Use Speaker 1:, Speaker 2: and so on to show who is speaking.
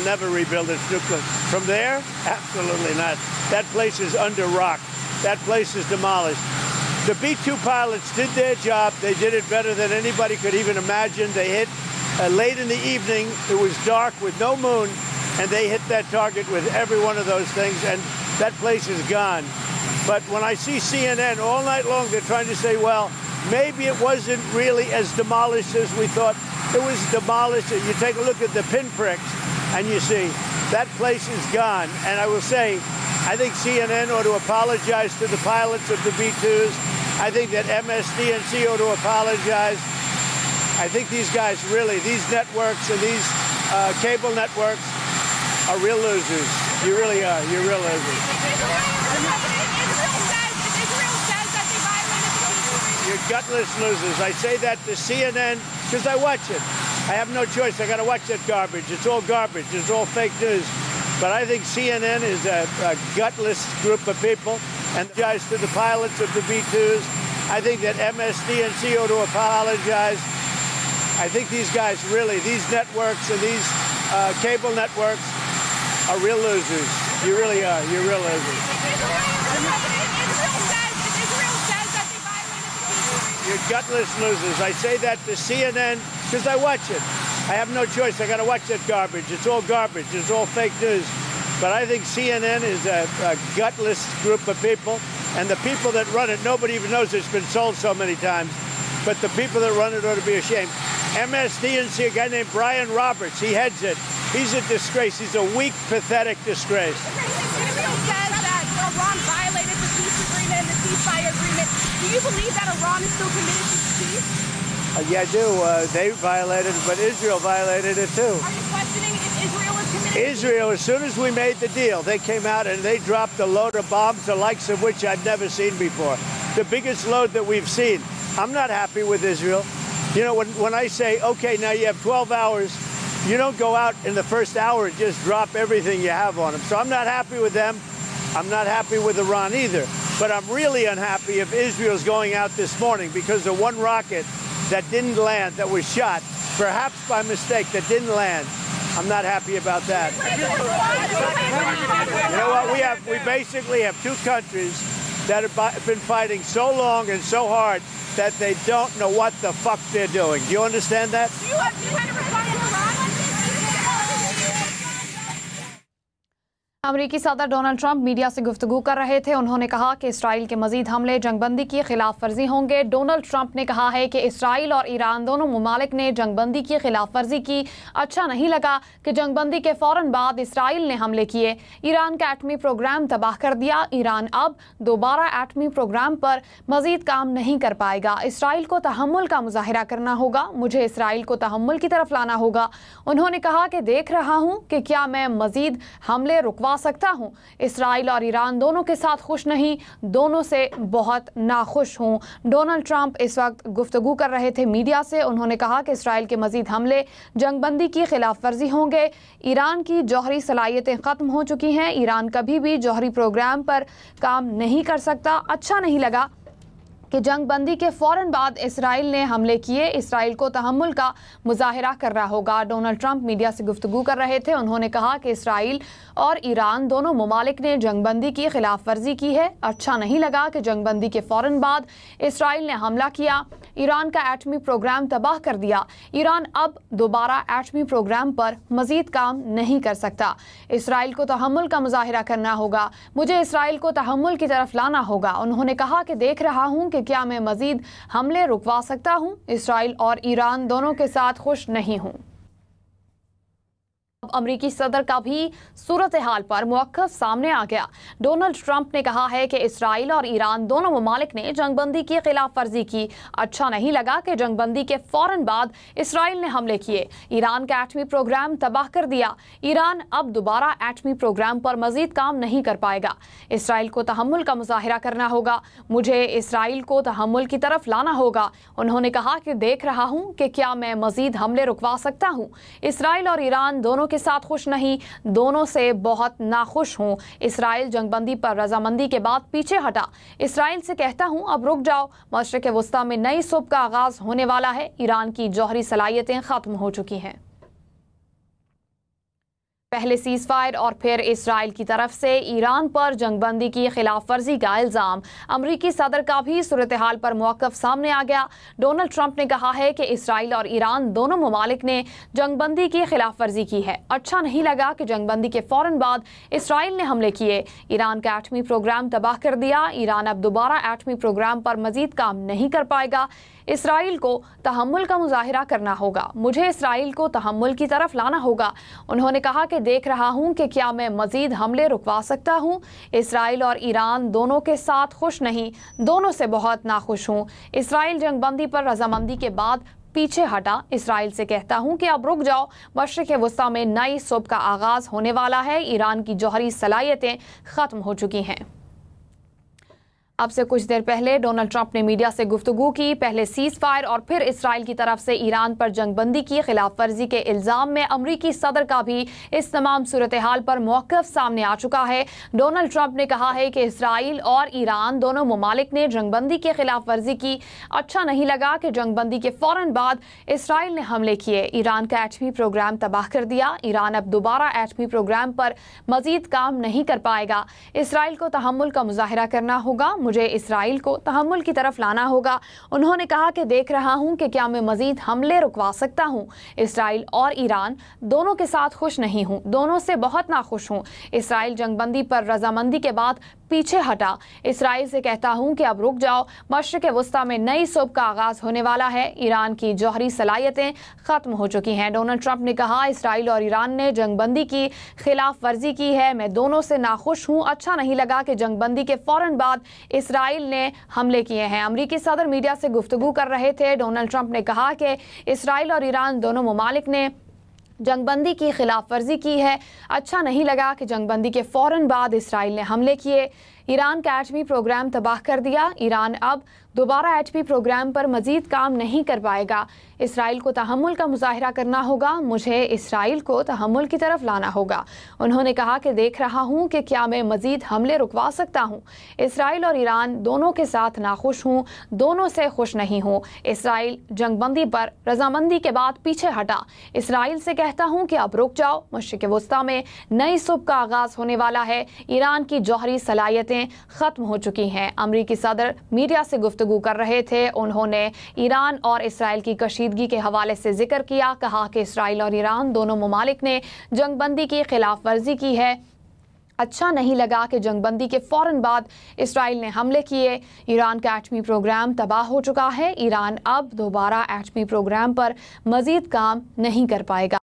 Speaker 1: never rebuild its nuclear. From there, absolutely not. That place is under rock. That place is demolished. The B-2 pilots did their job. They did it better than anybody could even imagine. They hit late in the evening. It was dark with no moon, and they hit that target with every one of those things, and that place is gone. But when I see CNN all night long, they're trying to say, well, maybe it wasn't really as demolished as we thought. It was demolished. You take a look at the pinpricks, and you see that place is gone. And I will say, I think CNN ought to apologize to the pilots of the B-2s. I think that MSDNC ought to apologize. I think these guys really, these networks and these cable networks are real losers. You really are. You're real losers. You're gutless losers. I say that to CNN because I watch it. I have no choice. I got to watch that garbage. It's all garbage. It's all fake news. But I think CNN is a gutless group of people. And apologize to the pilots of the B-2s. I think that MSDNC ought to apologize. I think these guys really, these networks and these cable networks are real losers. You really are. You're real losers. You're gutless losers. I say that to CNN because I watch it. I have no choice. I got to watch that garbage. It's all garbage. It's all fake news. But I think CNN is a gutless group of people. And the people that run it, nobody even knows it's been sold so many times. But the people that run it ought to be ashamed. MSDNC, a guy named Brian Roberts, he heads it. He's a disgrace. He's a weak, pathetic disgrace.
Speaker 2: Israel says that Iran violated the peace agreement and the ceasefire agreement. Do you believe that Iran is still committed to peace?
Speaker 1: Yeah, I do. They violated it, but Israel violated it too.
Speaker 2: Are you questioning if Israel is committed?
Speaker 1: Israel, as soon as we made the deal, they came out and they dropped a load of bombs, the likes of which I've never seen before. The biggest load that we've seen. I'm not happy with Israel. You know, when I say, okay, now you have 12 hours, you don't go out in the first hour and just drop everything you have on them. So I'm not happy with them. I'm not happy with Iran either. But I'm really unhappy if Israel's going out this morning because of one rocket that didn't land, that was shot, perhaps by mistake, that didn't land. I'm not happy about that. You know what? We basically have two countries that have been fighting so long and so hard that they don't know what the fuck they're doing. Do you understand that?
Speaker 2: Do you have a response to Iran?
Speaker 3: अमरीकी सदर Donald Trump media से गुफ्तगू कर रहे थे। उन्होंने कहा कि इसराइल के मजीद हमले जंगबंदी की खिलाफ वर्जी होंगे। डोनाल्ड ट्रंप ने कहा है कि इसराइल और ईरान दोनों ममालिक ने जंगबंदी की खिलाफ वर्जी की। अच्छा नहीं लगा कि जंगबंदी के फौरन बाद इसराइल ने हमले किए, ईरान का एटमी प्रोग्राम तबाह कर दिया। ईरान अब दोबारा एटमी प्रोग्राम पर मजीद काम नहीं कर पाएगा। इसराइल को तहम्मुल का मुजाहिरा करना होगा। मुझे इसराइल को तहम्मुल की तरफ लाना होगा। उन्होंने कहा कि देख रहा हूँ कि क्या मैं मजीद हमले रुकवा सकता हूं। इसराइल और ईरान दोनों के साथ खुश नहीं, दोनों से बहुत नाखुश हूं। डोनाल्ड ट्रंप इस वक्त गुफ्तगू कर रहे थे मीडिया से। उन्होंने कहा कि इसराइल के मजीद हमले जंगबंदी की खिलाफ वर्जी होंगे। ईरान की जौहरी सलाहियतें खत्म हो चुकी हैं। ईरान कभी भी जौहरी प्रोग्राम पर काम नहीं कर सकता। अच्छा नहीं लगा कि जंगबंदी के फौरन बाद इसराइल ने हमले किए। इसराइल को तहम्मुल का मुजाहिरा करना होगा। डोनाल्ड ट्रंप मीडिया से गुफ्तगू कर रहे थे। उन्होंने कहा कि इसराइल और ईरान दोनों ममालिक ने जंगबंदी की खिलाफ वर्जी की है। अच्छा नहीं लगा कि जंगबंदी के फौरन बाद इसराइल ने हमला किया, ईरान का एटमी प्रोग्राम तबाह कर दिया। ईरान अब दोबारा एटमी प्रोग्राम पर मजीद काम नहीं कर सकता। इसराइल को तहम्मुल का मुजाहिरा करना होगा। मुझे इसराइल को तहम्मुल की तरफ लाना होगा। उन्होंने कहा कि देख रहा हूं कि क्या मैं मजीद हमले रुकवा सकता हूं। इसराइल और ईरान दोनों के साथ खुश नहीं हूं। अमरीकी सदर का भी सूरत हाल पर मौक़िफ़ सामने आ गया। डोनाल्ड ट्रंप ने कहा है कि इसराइल और ईरान दोनों ममालिक ने जंगबंदी की खिलाफ वर्जी की। अच्छा नहीं लगा कि जंगबंदी के फौरन बाद इसराइल ने हमले किए, ईरान का एटमी प्रोग्राम तबाह कर दिया। ईरान अब दोबारा एटमी प्रोग्राम पर मजीद काम नहीं कर पाएगा। इसराइल को तहम्मुल का मुजाहिरा करना होगा। मुझे इसराइल को तहम्मुल की तरफ लाना होगा। उन्होंने कहा कि देख रहा हूं कि क्या मैं मजीद हमले रुकवा सकता हूं। इसराइल और ईरान दोनों के साथ खुश नहीं, दोनों से बहुत नाखुश हूं। इसराइल जंगबंदी पर रजामंदी के बाद पीछे हटा। इसराइल से कहता हूं अब रुक जाओ। मशरिक़ वस्ता में नई सुबह का आगाज होने वाला है। ईरान की जौहरी सलाहियतें खत्म हो चुकी हैं। पहले सीज फायर और फिर इसराइल की तरफ से ईरान पर जंगबंदी की खिलाफ वर्जी का इल्जाम। अमरीकी सदर का भी सूरत हाल पर मौक़िफ़ सामने आ गया। डोनाल्ड ट्रंप ने कहा है कि इसराइल और ईरान दोनों ममालिक ने जंगबंदी की खिलाफ वर्जी की है। अच्छा नहीं लगा कि जंगबंदी के फौरन बाद इसराइल ने हमले किए, ईरान का एटमी प्रोग्राम तबाह कर दिया। ईरान अब दोबारा एटमी प्रोग्राम पर मजीद काम नहीं कर पाएगा। इसराइल को तहम्मुल का मुजाहिरा करना होगा, मुझे इसराइल को तहम्मुल की तरफ लाना होगा। उन्होंने कहा कि देख रहा हूं कि क्या मैं मजीद हमले रुकवा सकता हूं। इसराइल और ईरान दोनों के साथ खुश नहीं, दोनों से बहुत नाखुश हूं। इसराइल जंगबंदी पर रजामंदी के बाद पीछे हटा। इसराइल से कहता हूं कि अब रुक जाओ, मशरिक़ वस्ता में नई सुबह का आगाज होने वाला है। ईरान की जौहरी सलाहियतें खत्म हो चुकी हैं। अब से कुछ देर पहले डोनाल्ड ट्रंप ने मीडिया से गुफ्तगू की। पहले सीज फायर और फिर इसराइल की तरफ से ईरान पर जंगबंदी की खिलाफ वर्जी के इल्जाम में अमरीकी सदर का भी इस तमाम सूरत हाल पर मौक़िफ़ सामने आ चुका है। डोनाल्ड ट्रंप ने कहा है कि इसराइल और ईरान दोनों ममालिक ने जंगबंदी की खिलाफ वर्जी की। अच्छा नहीं लगा कि जंगबंदी के फौरन बाद इसराइल ने हमले किए, ईरान का एटमी प्रोग्राम तबाह कर दिया। ईरान अब दोबारा एटमी प्रोग्राम पर मजीद काम नहीं कर पाएगा। इसराइल को तहम्मुल का मुजाहिरा करना होगा, मुझे इसराइल को तहम्मुल की तरफ लाना होगा। उन्होंने कहा कि देख रहा हूं कि क्या मैं मजीद हमले रुकवा सकता हूं। इसराइल और ईरान दोनों के साथ खुश नहीं हूं, दोनों से बहुत नाखुश हूं। इसराइल जंगबंदी पर रजामंदी के बाद पीछे हटा। इसराइल से कहता हूं कि अब रुक जाओ, मशरिक़ वस्ता में नई सुबह का आगाज होने वाला है। ईरान की जौहरी सलाहियतें खत्म हो चुकी हैं। डोनाल्ड ट्रंप ने कहा इसराइल और ईरान ने जंगबंदी की खिलाफ वर्जी की है, मैं दोनों से नाखुश हूं। अच्छा नहीं लगा कि जंगबंदी के फौरन बाद इसराइल ने हमले किए हैं। अमरीकी सदर मीडिया से गुफ्तगू कर रहे थे। डोनाल्ड ट्रंप ने कहा कि इसराइल और ईरान दोनों ममालिक ने जंगबंदी की खिलाफ वर्जी की है। अच्छा नहीं लगा कि जंगबंदी के फौरन बाद इसराइल ने हमले किए, ईरान का एटमी प्रोग्राम तबाह कर दिया। ईरान अब दोबारा एटमी प्रोग्राम पर मजीद काम नहीं कर पाएगा। इसराइल को तहम्मुल का मुजाहिरा करना होगा, मुझे इसराइल को तहम्मुल की तरफ लाना होगा। उन्होंने कहा कि देख रहा हूं कि क्या मैं मजीद हमले रुकवा सकता हूं। इसराइल और ईरान दोनों के साथ नाखुश हूं, दोनों से खुश नहीं हूं। इसराइल जंगबंदी पर रजामंदी के बाद पीछे हटा। इसराइल से कहता हूं कि अब रुक जाओ, मशरिक़ वस्ता में नई सुबह का आगाज होने वाला है। ईरान की जौहरी सलाहियतें खत्म हो चुकी हैं। अमरीकी सदर मीडिया से गुफ्तगू कर रहे थे। उन्होंने ईरान और इसराइल की कशीदगी के हवाले से जिक्र किया। कहा कि इसराइल और ईरान दोनों ममालिक ने जंगबंदी की खिलाफ वर्जी की है। अच्छा नहीं लगा कि जंगबंदी के फौरन बाद इसराइल ने हमले किए, ईरान का एटमी प्रोग्राम तबाह हो चुका है। ईरान अब दोबारा एटमी प्रोग्राम पर मजीद काम नहीं कर पाएगा।